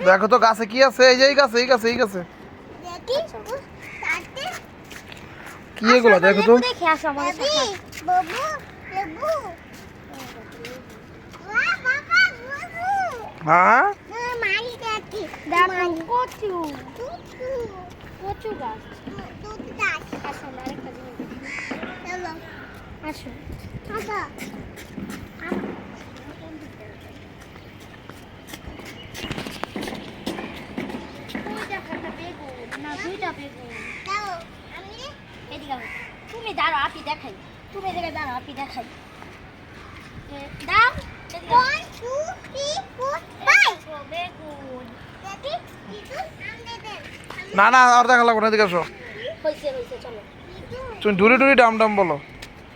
দেখো তো গাছে কি আছে। এই যে এই গাছে, এই গাছে, এই গাছে কি এগুলো দেখো তো। দেখে আসো আমাদের সাথে। বাবু বাবু হ্যাঁ মারি দেখি দেখো কচু কচু গাছ আসো না আরেকটা জিনিস চলো আসো আসো তুমি দাঁড়াও আপনি দেখাই তুমি এদিকে দাঁড়াও আপনি দেখাই দাও 1 2 3 4 বেগুন না না আর দেখা লাগবে না, এদিকে আসো। হইছে হইছে চলো তুমি ডুরি ডুরি ডাম ডাম বলো।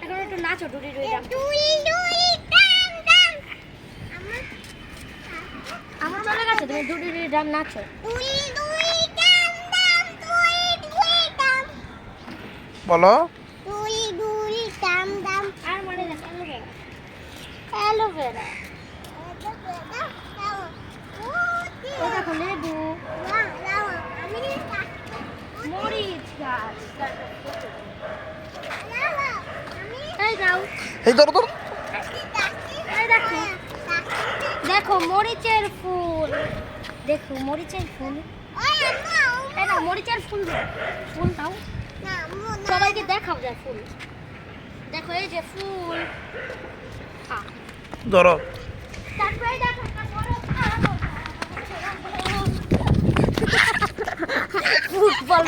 এখন একটু নাচো ডুরি ডুরি ডাম ডাম ডাম আমার চলে গেছে তুমি ডুরি ডুরি ডাম নাচো ডুরি ডুরি ডাম ডাম ডুরি ডুরি ডাম বলো ডুরি ডুরি ডাম ডাম আর মনে রাখো অ্যালোভেরা ও দেখো লেবু মরিচ গাছ এই দাও এই ধরো ধরো। এই দেখো দেখো মরিচের ফুল দেখো মরিচের ফুল এই না মরিচের ফুল ফুল দাও সবাইকে দেখাও যায় ফুল দেখো এই যে ফুল ধরো। তারপরে দেখো ফুটবল